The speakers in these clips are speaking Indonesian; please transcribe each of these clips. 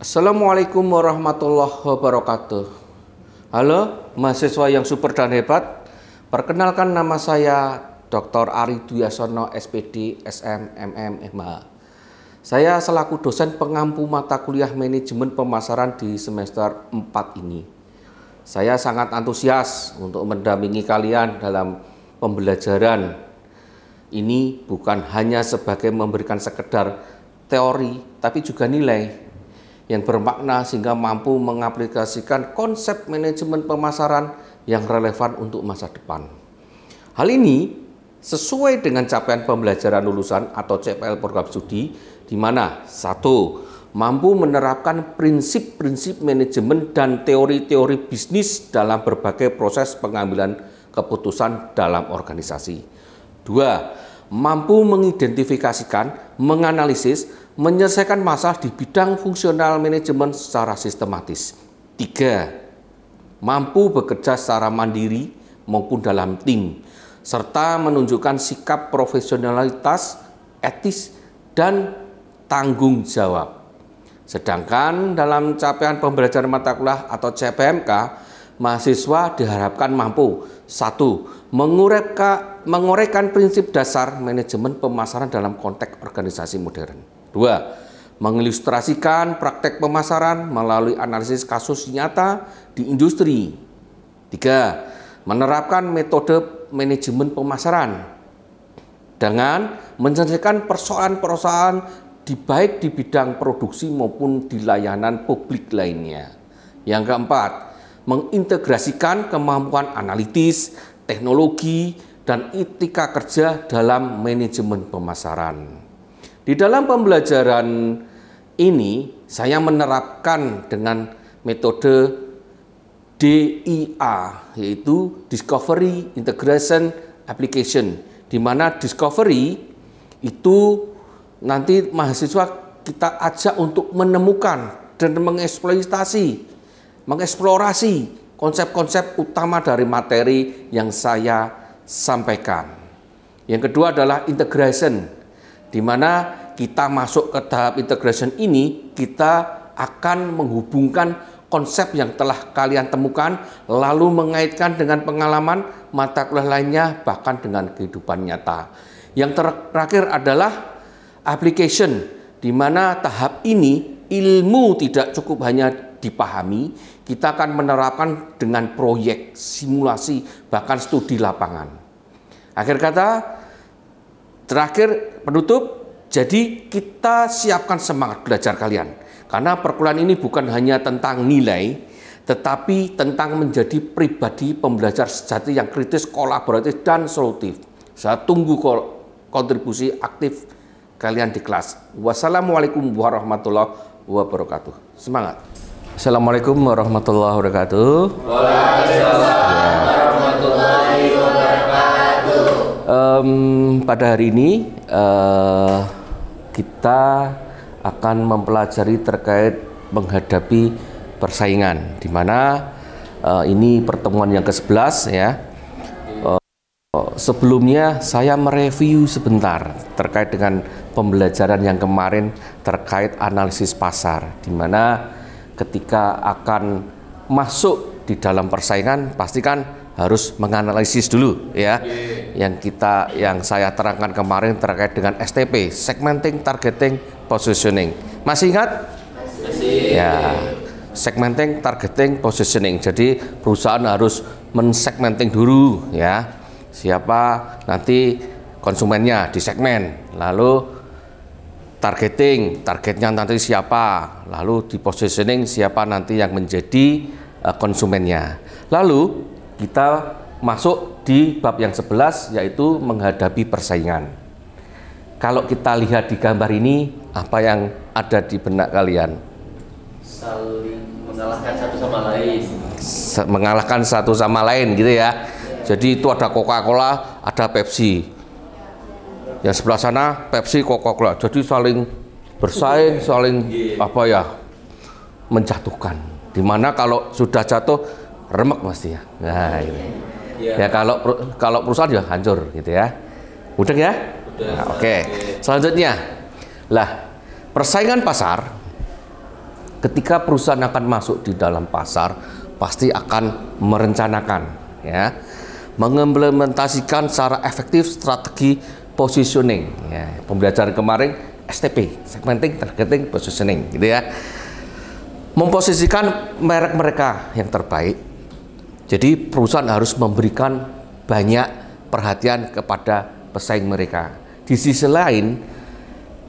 Assalamualaikum warahmatullahi wabarakatuh. Halo mahasiswa yang super dan hebat. Perkenalkan, nama saya Dr. Ari Duyasono, SPD, SM, MM, MH. Saya selaku dosen pengampu mata kuliah manajemen pemasaran di semester 4 ini. Saya sangat antusias untuk mendampingi kalian dalam pembelajaran ini, bukan hanya sebagai memberikan sekedar teori, tapi juga nilai yang bermakna sehingga mampu mengaplikasikan konsep manajemen pemasaran yang relevan untuk masa depan. Hal ini sesuai dengan capaian pembelajaran lulusan atau CPL program studi, di mana 1. Mampu menerapkan prinsip-prinsip manajemen dan teori-teori bisnis dalam berbagai proses pengambilan keputusan dalam organisasi. 2. Mampu mengidentifikasikan, menganalisis, menyelesaikan masalah di bidang fungsional manajemen secara sistematis. 3. Mampu bekerja secara mandiri maupun dalam tim, serta menunjukkan sikap profesionalitas, etis, dan tanggung jawab. Sedangkan dalam capaian pembelajaran mata kuliah atau CPMK, mahasiswa diharapkan mampu 1. Menguraikan prinsip dasar manajemen pemasaran dalam konteks organisasi modern. 2. Mengilustrasikan praktek pemasaran melalui analisis kasus nyata di industri. 3. Menerapkan metode manajemen pemasaran dengan menyelesaikan persoalan-persoalan baik di bidang produksi maupun di layanan publik lainnya. Yang keempat, mengintegrasikan kemampuan analitis, teknologi, dan etika kerja dalam manajemen pemasaran. Di dalam pembelajaran ini, saya menerapkan dengan metode DIA, yaitu Discovery, Integration, Application, di mana Discovery itu nanti mahasiswa kita ajak untuk menemukan dan mengeksplorasi konsep-konsep utama dari materi yang saya sampaikan. Yang kedua adalah integration, di mana kita masuk ke tahap integration ini, kita akan menghubungkan konsep yang telah kalian temukan, lalu mengaitkan dengan pengalaman mata kuliah lainnya, bahkan dengan kehidupan nyata. Yang terakhir adalah application, di mana tahap ini ilmu tidak cukup hanya dipahami, kita akan menerapkan dengan proyek, simulasi, bahkan studi lapangan. Akhir kata, terakhir penutup, jadi kita siapkan semangat belajar kalian. Karena perkuliahan ini bukan hanya tentang nilai, tetapi tentang menjadi pribadi pembelajar sejati yang kritis, kolaboratif, dan solutif. Saya tunggu kontribusi aktif kalian di kelas. Wassalamualaikum warahmatullahi wabarakatuh. Semangat. Assalamualaikum warahmatullahi wabarakatuh. Waalaikumsalam warahmatullahi wabarakatuh. Pada hari ini kita akan mempelajari terkait menghadapi persaingan, di mana ini pertemuan yang ke-11 ya. Sebelumnya saya mereview sebentar terkait dengan pembelajaran yang kemarin terkait analisis pasar, di mana ketika akan masuk di dalam persaingan pastikan harus menganalisis dulu ya. Yang saya terangkan kemarin terkait dengan STP, segmenting, targeting, positioning. Masih ingat? Masih. Ya, segmenting, targeting, positioning. Jadi perusahaan harus mensegmenting dulu ya. Siapa nanti konsumennya di segmen, lalu targetnya nanti siapa, lalu di positioning siapa nanti yang menjadi konsumennya. Lalu kita masuk di bab yang 11, yaitu menghadapi persaingan. Kalau kita lihat di gambar ini, apa yang ada di benak kalian? Saling mengalahkan satu sama lain. Mengalahkan satu sama lain gitu ya. Jadi itu ada Coca-Cola, ada Pepsi. Yang sebelah sana Pepsi, Coca-Cola. Jadi saling bersaing, saling menjatuhkan. Dimana kalau sudah jatuh remek pasti ya. Nah, ini. Ya kalau perusahaan juga hancur gitu ya. Mudah ya? Nah, oke. Selanjutnya, persaingan pasar ketika perusahaan akan masuk di dalam pasar, pasti akan merencanakan, ya, mengimplementasikan secara efektif strategi positioning. Ya, pembelajaran kemarin STP, segmenting, targeting, positioning, gitu ya. Memposisikan merek mereka yang terbaik. Jadi perusahaan harus memberikan banyak perhatian kepada pesaing mereka. Di sisi lain,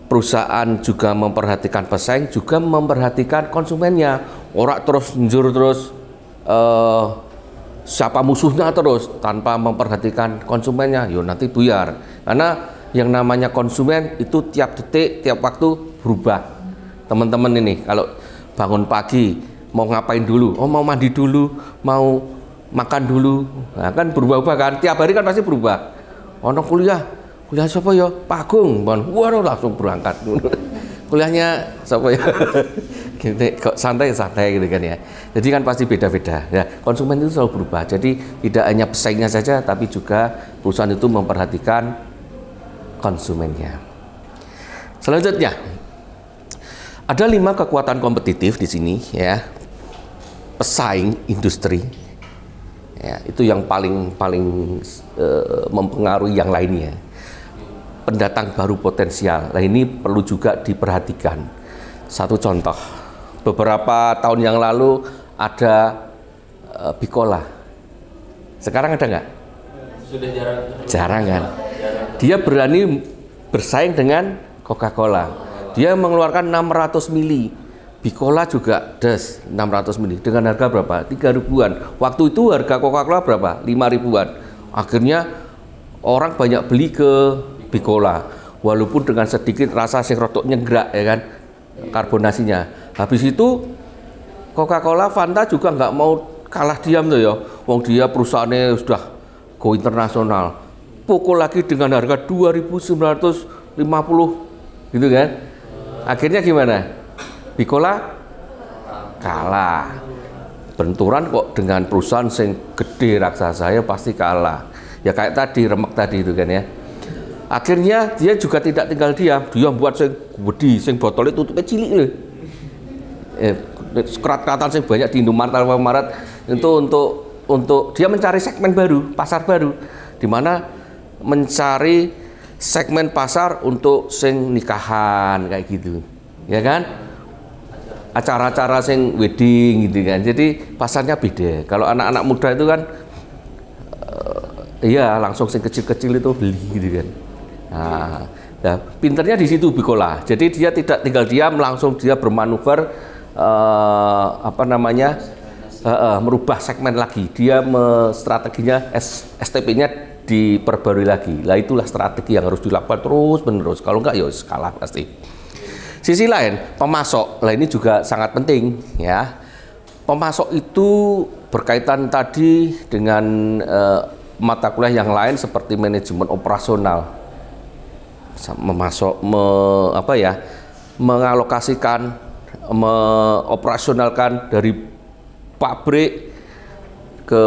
perusahaan juga memperhatikan pesaing, juga memperhatikan konsumennya. Orang terus njur terus siapa musuhnya terus tanpa memperhatikan konsumennya, yo nanti buyar. Karena yang namanya konsumen itu tiap detik, tiap waktu berubah. Teman-teman ini kalau bangun pagi mau ngapain dulu? Oh, mau mandi dulu, mau makan dulu. Nah, kan berubah-ubah kan? Tiap hari kan pasti berubah. Ono kuliah siapa ya? Pak Agung. Waduh, langsung berangkat. Kuliahnya siapa ya? Gitu, kok santai-santai gitu kan ya. Jadi kan pasti beda-beda. Ya, konsumen itu selalu berubah. Jadi tidak hanya pesaingnya saja, tapi juga perusahaan itu memperhatikan konsumennya. Selanjutnya, ada 5 kekuatan kompetitif di sini, ya. Pesaing industri, ya, itu yang paling mempengaruhi yang lainnya. Pendatang baru potensial. Nah, ini perlu juga diperhatikan. Satu contoh, beberapa tahun yang lalu ada Bicola. Sekarang ada nggak? Sudah jarang. Jarang kan? Dia berani bersaing dengan Coca-Cola. Dia mengeluarkan 600 mili. Bicola juga des 600 mili. Dengan harga berapa? 3 ribuan. Waktu itu harga Coca-Cola berapa? 5 ribuan. Akhirnya orang banyak beli ke Bicola. Walaupun dengan sedikit rasa sing rodok nyenggerak, ya kan? Karbonasinya. Habis itu Coca-Cola, Fanta juga nggak mau kalah diam tuh ya. Wong dia perusahaannya sudah go internasional. Pukul lagi dengan harga 2.950 gitu kan. Akhirnya gimana? Bicola kalah. Benturan kok dengan perusahaan yang gede raksasa, ya pasti kalah. Ya kayak tadi, Remek tadi itu kan ya. Akhirnya dia juga tidak tinggal diam. Dia buat sing gede, sing botolnya tutupnya cilik loh. Kerat-keratan sing banyak di Indomaret itu untuk dia mencari segmen baru, pasar baru, di mana mencari segmen pasar untuk sing nikahan kayak gitu, ya kan? Acara-acara sing wedding gitu kan. Jadi pasarnya beda. Kalau anak-anak muda itu kan iya langsung sing kecil-kecil itu beli gitu kan. Nah, pinternya di situ Bicola. Jadi dia tidak tinggal diam, langsung dia bermanuver merubah segmen lagi. Dia strateginya STP-nya diperbarui lagi. Lah itulah strategi yang harus dilakukan terus menerus. Kalau enggak ya kalah pasti. Sisi lain, pemasok. Lah ini juga sangat penting ya. Pemasok itu berkaitan tadi dengan mata kuliah yang lain seperti manajemen operasional. Mengalokasikan, mengoperasionalkan dari pabrik ke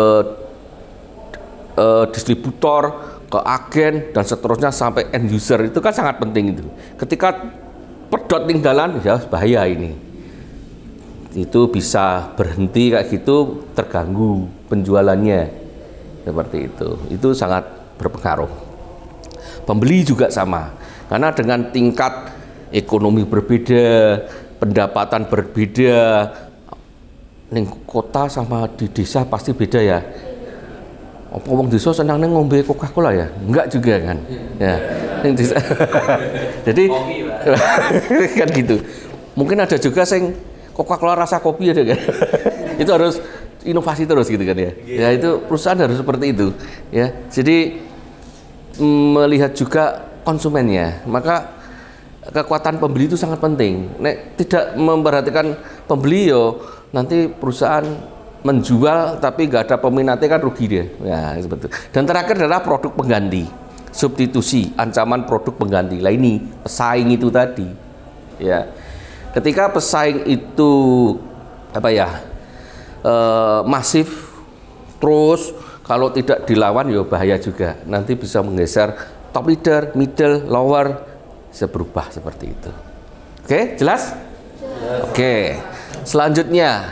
distributor, ke agen dan seterusnya sampai end user. Itu kan sangat penting itu. Ketika pedot tinggalan ya bahaya ini. Itu bisa berhenti kayak gitu, terganggu penjualannya. Seperti itu. Itu sangat berpengaruh. Pembeli juga sama. Karena dengan tingkat ekonomi berbeda, pendapatan berbeda, ning kota sama di desa pasti beda ya. Apa wong desa senangnya ngombe Coca-Cola ya? Enggak juga kan. Ya. Jadi kan gitu. Mungkin ada juga sing Coca-Cola rasa kopi ada kan. Itu harus inovasi terus gitu kan ya. Ya itu perusahaan harus seperti itu ya. Jadi melihat juga konsumennya. Maka kekuatan pembeli itu sangat penting. Nek tidak memperhatikan pembeli yo nanti perusahaan menjual tapi nggak ada peminatnya kan rugi dia. Ya seperti itu. Dan terakhir adalah produk pengganti, substitusi, ancaman produk pengganti. Lah ini pesaing itu tadi. Ya, ketika pesaing itu masif terus, kalau tidak dilawan ya bahaya juga. Nanti bisa menggeser top leader, middle, lower, bisa berubah seperti itu. Oke, jelas? Oke. Selanjutnya,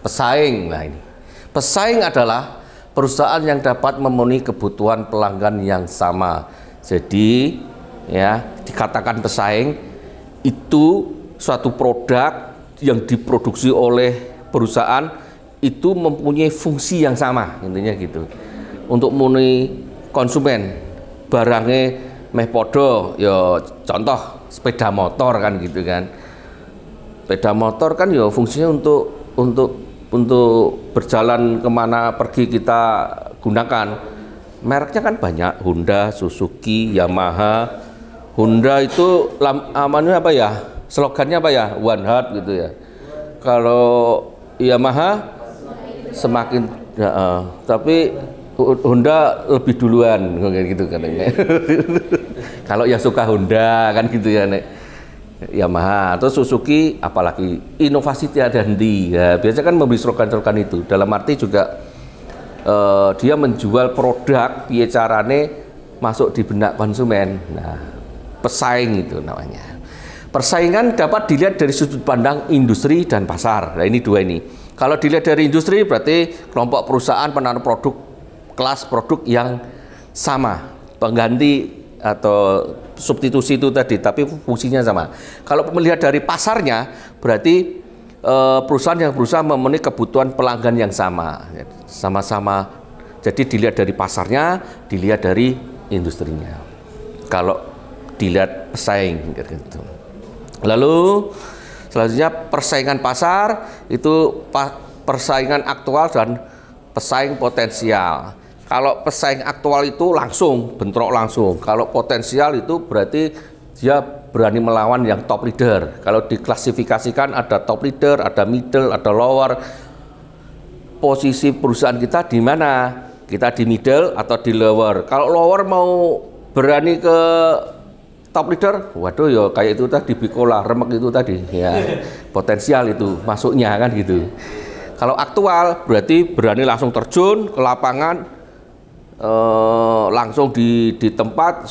pesaing. Nah, ini. Pesaing adalah perusahaan yang dapat memenuhi kebutuhan pelanggan yang sama. Jadi, ya, dikatakan pesaing itu suatu produk yang diproduksi oleh perusahaan itu mempunyai fungsi yang sama, intinya gitu. Untuk memenuhi konsumen, barangnya meh podo, ya contoh sepeda motor kan gitu kan. Sepeda motor kan ya fungsinya untuk berjalan kemana pergi kita gunakan. Mereknya kan banyak, Honda, Suzuki, Yamaha. Honda itu amannya apa ya? Slogannya apa ya? One Heart gitu ya. Kalau Yamaha semakin tapi Honda lebih duluan gitu katanya. Kalau yang suka Honda kan gitu ya, Nek. Yamaha atau Suzuki, apalagi inovasi tiada henti. Ya, biasanya kan memberi slogan-slogan itu. Dalam arti juga dia menjual produk piye carane masuk di benak konsumen. Nah, pesaing itu namanya. Persaingan dapat dilihat dari sudut pandang industri dan pasar. Nah, ini dua ini. Kalau dilihat dari industri berarti kelompok perusahaan penaruh produk kelas produk yang sama, pengganti atau substitusi itu tadi, tapi fungsinya sama. Kalau melihat dari pasarnya berarti perusahaan yang berusaha memenuhi kebutuhan pelanggan yang sama-sama. Jadi dilihat dari pasarnya, dilihat dari industrinya. Kalau dilihat pesaing gitu. Lalu selanjutnya persaingan pasar itu persaingan aktual dan pesaing potensial. Kalau pesaing aktual itu langsung bentrok langsung. Kalau potensial itu berarti dia berani melawan yang top leader. Kalau diklasifikasikan ada top leader, ada middle, ada lower. Posisi perusahaan kita di mana? Kita di middle atau di lower. Kalau lower mau berani ke top leader, waduh ya kayak itu tadi Bikola, remek itu tadi ya. Potensial itu masuknya kan gitu. Kalau aktual berarti berani langsung terjun ke lapangan, langsung di tempat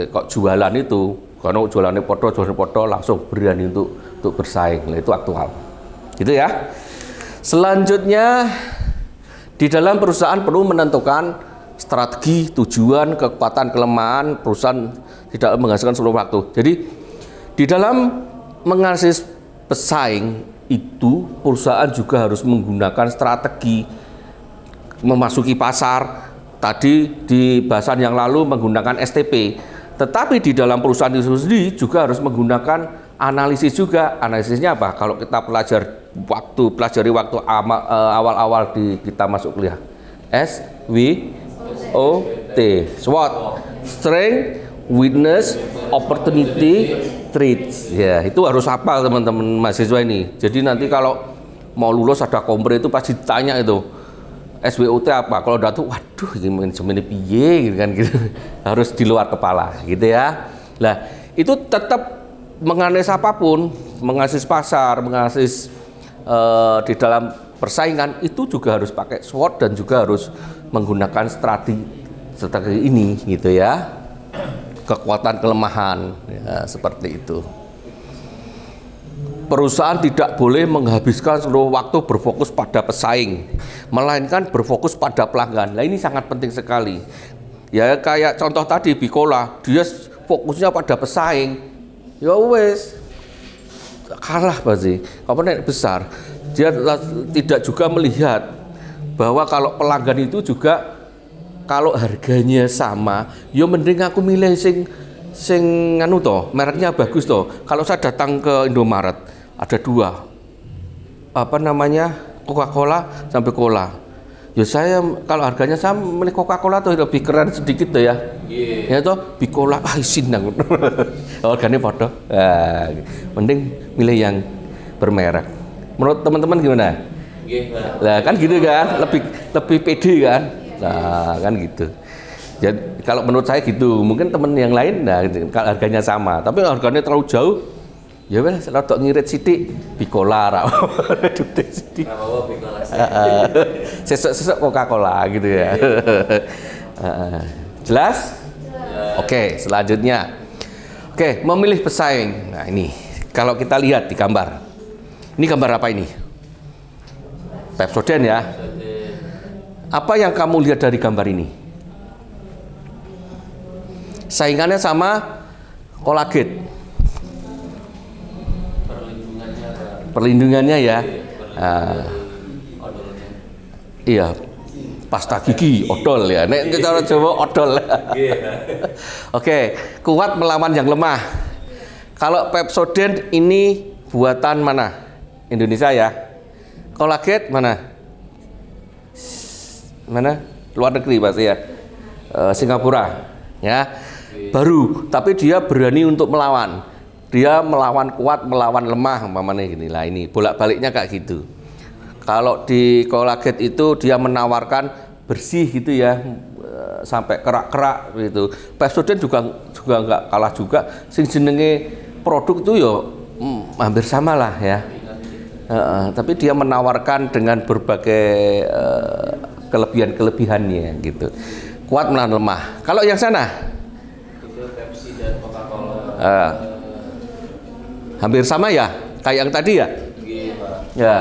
kok jualan itu. Karena jualannya podo langsung berani untuk bersaing. Nah, itu aktual. Gitu ya. Selanjutnya di dalam perusahaan perlu menentukan strategi, tujuan, kekuatan, kelemahan perusahaan tidak menghasilkan seluruh waktu. Jadi di dalam menganalisis pesaing itu perusahaan juga harus menggunakan strategi memasuki pasar. Tadi di bahasan yang lalu menggunakan STP. Tetapi di dalam perusahaan itu sendiri juga harus menggunakan analisis juga. Analisisnya apa? Kalau kita pelajari waktu awal-awal kita masuk kuliah. SWOT, SWOT, Strength, Weakness, Opportunity, Threats. Ya, itu harus hafal teman-teman mahasiswa ini. Jadi nanti kalau mau lulus ada kompre itu pasti ditanya itu SWOT apa. Kalau udah tuh, waduh, ini manajemen piye gitu kan gitu. Harus di luar kepala gitu ya. Nah, itu tetap menganalisis apapun, menganalisis pasar, menganalisis di dalam persaingan itu juga harus pakai SWOT dan juga harus menggunakan strategi ini gitu ya. Kekuatan kelemahan ya, seperti itu. Perusahaan tidak boleh menghabiskan seluruh waktu berfokus pada pesaing, melainkan berfokus pada pelanggan. Nah, ini sangat penting sekali. Ya kayak contoh tadi Bikola, dia fokusnya pada pesaing. Ya wes kalah pasti. Apa nek besar? Dia tidak juga melihat bahwa kalau pelanggan itu juga kalau harganya sama, ya mending aku milih sing anu toh, mereknya bagus toh. Kalau saya datang ke Indomaret, ada dua, apa namanya, Coca-Cola sampai Cola. Ya saya kalau harganya saya milih Coca-Cola tuh lebih keren sedikit tuh ya. Ya toh, Bicola isin nang. Harganya padha. Nah, mending milih yang bermerek. Menurut teman-teman gimana? Lah kan gitu kan, lebih pede kan. Nah, kan gitu. Jadi kalau menurut saya gitu, mungkin teman yang lain nah kalau harganya sama, tapi harganya terlalu jauh, ya wes rada ngirit sithik Bicola ra. Dute sithik. Sesuk Coca-Cola gitu ya. Jelas? Oke, selanjutnya. Oke, memilih pesaing. Nah, ini kalau kita lihat di gambar. Ini gambar apa ini? Pepsodent ya. Apa yang kamu lihat dari gambar ini? Saingannya sama kolagen. Perlindungannya ya. Iya, pasta gigi, odol ya. Nek cara Jawa odol. Oke, kuat melawan yang lemah. Kalau Pepsodent ini buatan mana? Indonesia ya. Kolagen mana? Mana? Luar negeri pasti ya. Singapura ya. Baru, tapi dia berani untuk melawan. Dia melawan kuat, melawan lemah, umpamanya gini lah, ini bolak-baliknya kayak gitu. Kalau di kolagen itu dia menawarkan bersih gitu ya, sampai kerak-kerak gitu. Pepsodent juga nggak kalah juga. Sing jenenge produk itu yo hampir sama lah ya. Tapi dia menawarkan dengan berbagai kelebihan-kelebihannya gitu. Kuat melawan lemah. Kalau yang sana itu Pepsi dan Coca-Cola. Hampir sama ya, kayak yang tadi ya. Ya.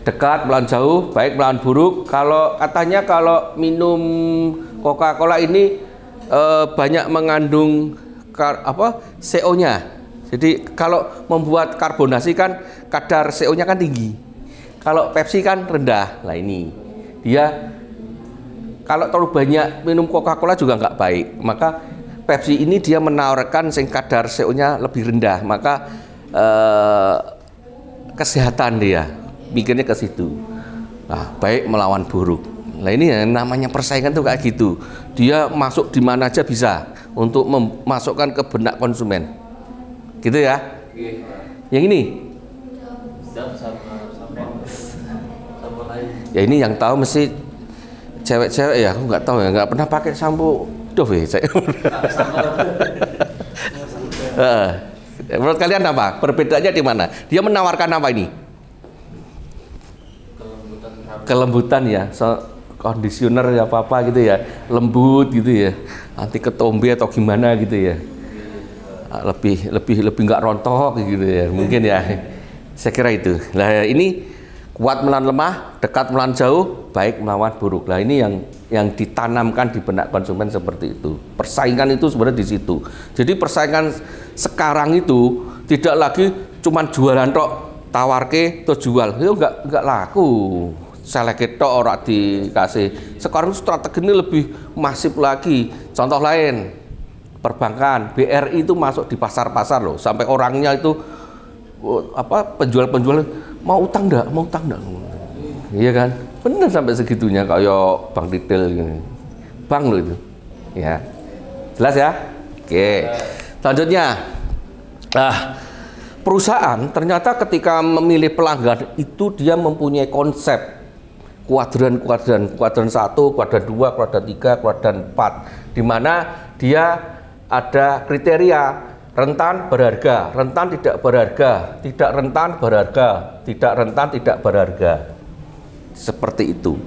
Dekat melawan jauh, baik melawan buruk. Kalau katanya kalau minum Coca-Cola ini banyak mengandung CO-nya. Jadi kalau membuat karbonasi kan kadar CO-nya kan tinggi. Kalau Pepsi kan rendah. Lah ini dia kalau terlalu banyak minum Coca-Cola juga nggak baik. Maka Pepsi ini dia menawarkan sing kadar CO-nya lebih rendah. Maka kesehatan dia mikirnya ke situ. Nah, baik melawan buruk. Nah ini ya, namanya persaingan tuh kayak gitu. Dia masuk di mana aja bisa untuk memasukkan ke benak konsumen. Gitu ya. Yang ini ya ini yang tahu mesti cewek-cewek ya, aku nggak tahu ya, nggak pernah pakai sampo Dove saya. Menurut kalian apa? Perbedaannya di mana? Dia menawarkan apa ini? Kelembutan ya, kondisioner ya apa gitu ya, lembut gitu ya, anti ketombe atau gimana gitu ya. Lebih nggak rontok gitu ya, mungkin ya. Saya kira itu. Nah ini kuat melawan lemah, dekat melawan jauh, baik melawan buruk. Nah ini yang ditanamkan di benak konsumen seperti itu. Persaingan itu sebenarnya di situ. Jadi persaingan sekarang itu tidak lagi cuman jualan tok, tawarke atau jual, itu nggak laku. Selek tok ora dikasih. Sekarang strategi ini lebih masif lagi. Contoh lain, perbankan, BRI itu masuk di pasar-pasar loh, sampai orangnya itu penjual-penjual mau utang enggak, iya kan, bener sampai segitunya kayak bank retail gini, bank loh itu, ya, jelas ya, oke, selanjutnya, perusahaan ternyata ketika memilih pelanggan itu dia mempunyai konsep kuadran 1, kuadran 2, kuadran 3, kuadran 4, di mana dia ada kriteria rentan berharga, rentan tidak berharga, tidak rentan berharga, tidak rentan tidak berharga. Seperti itu.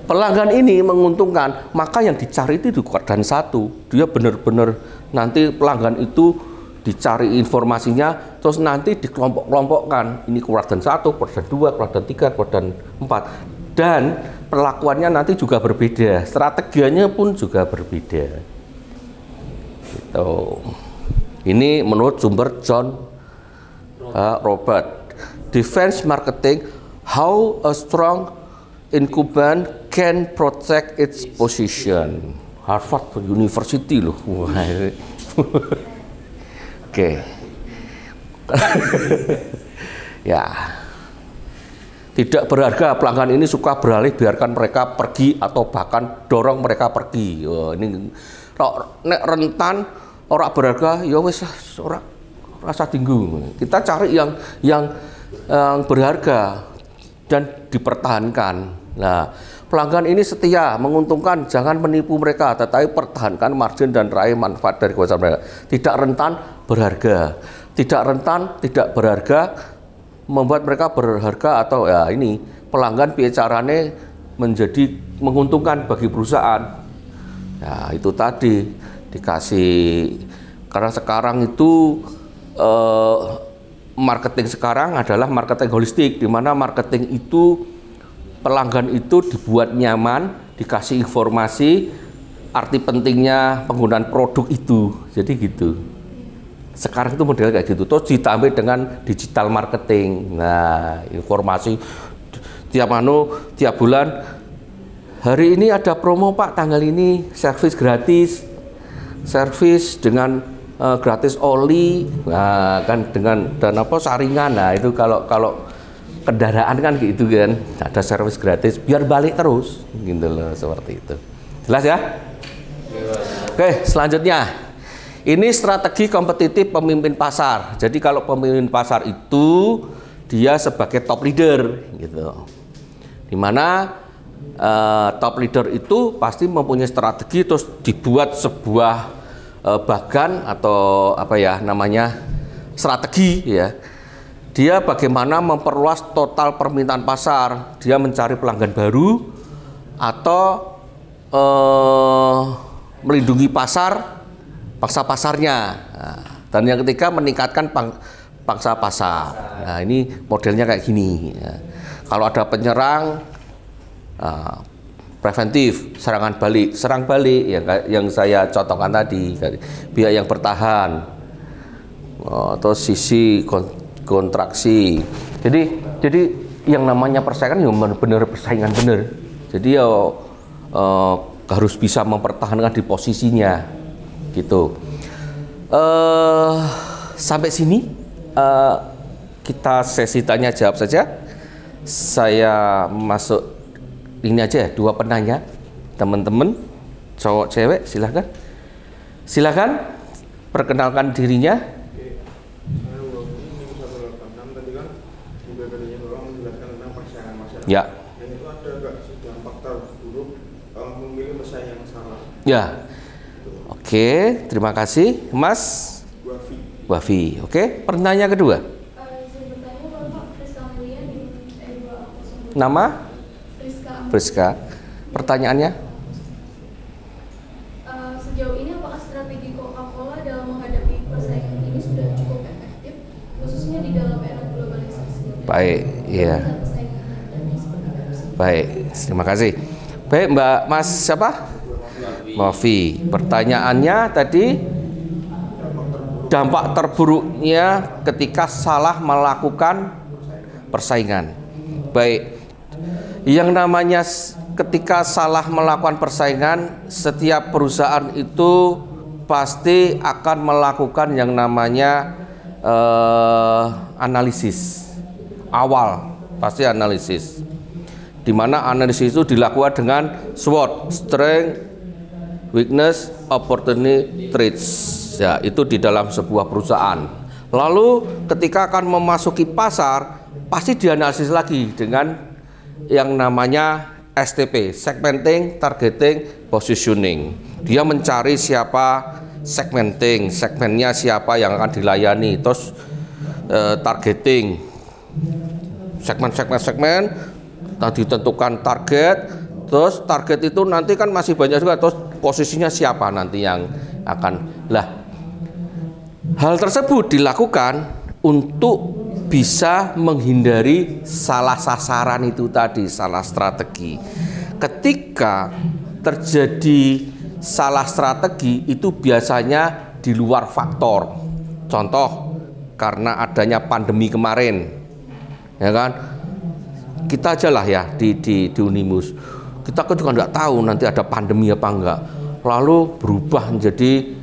Pelanggan ini menguntungkan, maka yang dicari itu di kuadran 1. Dia benar-benar nanti pelanggan itu dicari informasinya, terus nanti dikelompok-kelompokkan. Ini kuadran 1, kuadran 2, kuadran 3, kuadran 4. Dan perlakuannya nanti juga berbeda, strategianya pun juga berbeda. Gitu. Ini menurut sumber John Robert. Defense marketing, how a strong incumbent can protect its position. Harvard University loh. Oke. Ya. Tidak berharga, pelanggan ini suka beralih, biarkan mereka pergi atau bahkan dorong mereka pergi. Oh, ini nek rentan ora berharga, ya wis ora rasa tinggu. Kita cari yang berharga dan dipertahankan. Nah, pelanggan ini setia, menguntungkan, jangan menipu mereka, tetapi pertahankan margin dan raih manfaat dari kewajiban mereka. Tidak rentan, berharga. Tidak rentan, tidak berharga, membuat mereka berharga atau ya ini pelanggan bicaranya menjadi menguntungkan bagi perusahaan. Ya itu tadi dikasih, karena sekarang itu marketing sekarang adalah marketing holistik, di mana marketing itu pelanggan itu dibuat nyaman, dikasih informasi, arti pentingnya penggunaan produk itu. Jadi gitu. Sekarang itu model kayak gitu. Terus ditambah dengan digital marketing. Nah, informasi tiap bulan, hari ini ada promo Pak, tanggal ini servis gratis, servis dengan gratis oli, nah, kan dengan dan apa saringan. Nah itu kalau kendaraan kan gitu kan, ada servis gratis biar balik terus gitu loh, seperti itu. Jelas ya? Oke, selanjutnya ini strategi kompetitif pemimpin pasar. Jadi kalau pemimpin pasar itu dia sebagai top leader gitu, dimana top leader itu pasti mempunyai strategi, terus dibuat sebuah bagan atau apa ya namanya strategi ya. Dia bagaimana memperluas total permintaan pasar, dia mencari pelanggan baru atau melindungi pangsa pasarnya. Nah, dan yang ketiga meningkatkan pangsa pasar. Nah ini modelnya kayak gini ya. Kalau ada penyerang, preventif, serang balik yang saya contohkan tadi, pihak yang bertahan, atau sisi kontraksi. Jadi yang namanya persaingan yang benar persaingan benar. Jadi ya harus bisa mempertahankan di posisinya gitu. Sampai sini kita sesi tanya jawab saja. Saya masuk ini aja ya, 2 penanya, teman-teman cowok cewek, silahkan perkenalkan dirinya. Oke, saya Wafi, ini 186 tadi kan juga tadinya Bapak menjelaskan tentang persaingan masyarakat. Ya. Dan itu ada nggak sih dampak terburuk kalau memilih pesaing yang salah? Ya. Oke, terima kasih, Mas Wafi. Oke, pertanyaan kedua. Nama? Friska. Pertanyaannya? Sejauh ini apakah strategi Coca-Cola dalam menghadapi persaingan ini sudah cukup efektif, khususnya di dalam era globalisasi? Baik, iya. Baik, terima kasih. Baik, Mbak Mas siapa? Wafi. Pertanyaannya tadi, dampak terburuknya ketika salah melakukan persaingan. Baik. Yang namanya ketika salah melakukan persaingan, setiap perusahaan itu pasti akan melakukan yang namanya analisis awal, pasti analisis. Di mana analisis itu dilakukan dengan SWOT, strength, weakness, opportunity, threats. Ya, itu di dalam sebuah perusahaan. Lalu ketika akan memasuki pasar, pasti dianalisis lagi dengan yang namanya STP, segmenting, targeting, positioning. Dia mencari siapa segmennya siapa yang akan dilayani, terus targeting, segmen, tadi ditentukan target, terus target itu nanti kan masih banyak juga, terus posisinya siapa nanti yang akan. Hal tersebut dilakukan untuk bisa menghindari salah sasaran itu tadi, salah strategi. Ketika terjadi salah strategi itu biasanya di luar faktor. Contoh, karena adanya pandemi kemarin, ya kan? Kita aja lah ya di Unimus. Kita kan juga nggak tahu nanti ada pandemi apa enggak. Lalu berubah menjadi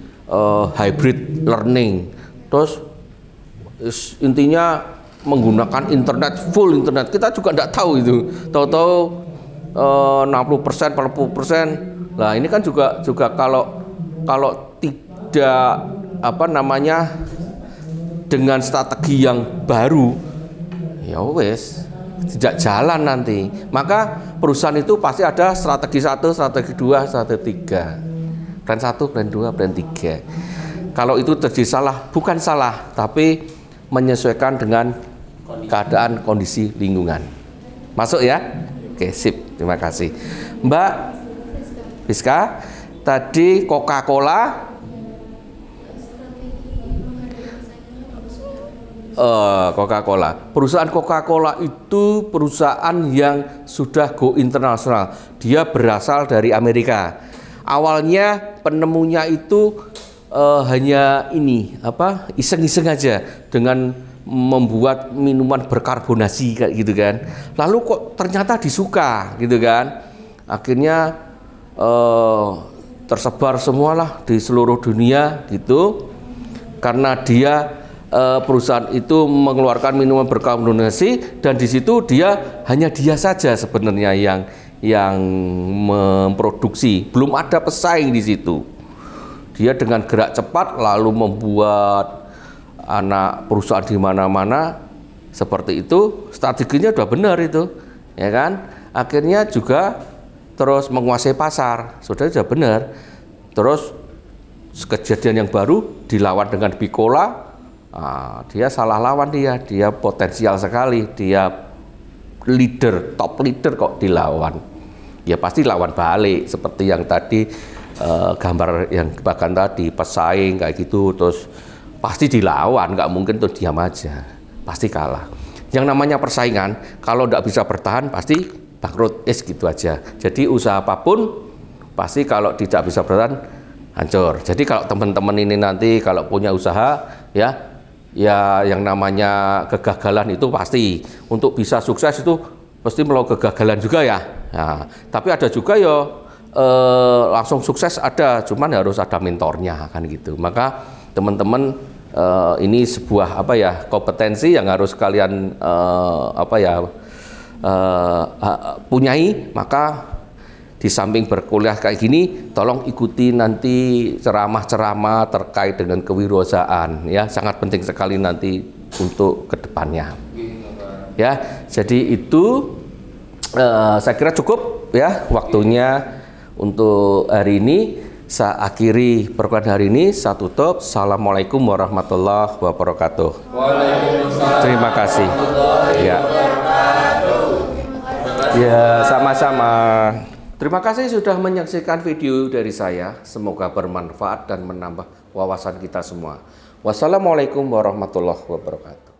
hybrid learning. Terus intinya menggunakan internet, full internet. Kita juga tidak tahu itu. Tahu-tahu 60%, 40%. Nah, ini kan juga kalau tidak dengan strategi yang baru, ya wes tidak jalan nanti. Maka perusahaan itu pasti ada strategi 1, strategi 2, strategi 3. Plan 1, plan 2, plan 3. Kalau itu terjadi salah, bukan salah, tapi menyesuaikan dengan keadaan kondisi lingkungan. Masuk ya? Oke, sip. Terima kasih. Mbak Friska, tadi Coca-Cola Coca-Cola. Perusahaan Coca-Cola itu perusahaan yang sudah go internasional. Dia berasal dari Amerika. Awalnya penemunya itu hanya iseng-iseng aja dengan membuat minuman berkarbonasi kayak gitu kan. Lalu kok ternyata disuka gitu kan. Akhirnya tersebar semualah di seluruh dunia gitu. Karena dia perusahaan itu mengeluarkan minuman berkarbonasi, dan di situ hanya dia saja sebenarnya yang memproduksi, belum ada pesaing di situ. Dia dengan gerak cepat lalu membuat anak perusahaan di mana-mana seperti itu. Strateginya udah benar itu, ya kan? Akhirnya juga terus menguasai pasar, sudah benar. Terus kejadian yang baru dilawan dengan Bicola. Dia salah lawan, dia potensial sekali, dia top leader kok dilawan. Ya pasti lawan balik seperti yang tadi gambar yang bahkan tadi pesaing kayak gitu, terus pasti dilawan, nggak mungkin tuh diam aja, pasti kalah. Yang namanya persaingan kalau nggak bisa bertahan pasti bangkrut, gitu aja. Jadi usaha apapun pasti kalau tidak bisa bertahan hancur. Jadi kalau teman-teman ini nanti kalau punya usaha ya yang namanya kegagalan itu pasti, untuk bisa sukses itu pasti melalui kegagalan juga ya. Nah, tapi ada juga langsung sukses ada, cuman harus ada mentornya kan gitu. Maka teman-teman ini sebuah kompetensi yang harus kalian punyai. Maka di samping berkuliah kayak gini, tolong ikuti nanti ceramah-ceramah terkait dengan kewirausahaan ya, sangat penting sekali nanti untuk kedepannya. Ya, jadi itu saya kira cukup ya waktunya untuk hari ini. Saya akhiri perkuliahan hari ini, saya tutup. Assalamualaikum warahmatullahi wabarakatuh. Waalaikumsalam. Terima kasih. Ya, sama-sama. Terima kasih sudah menyaksikan video dari saya. Semoga bermanfaat dan menambah wawasan kita semua. Wassalamualaikum warahmatullahi wabarakatuh.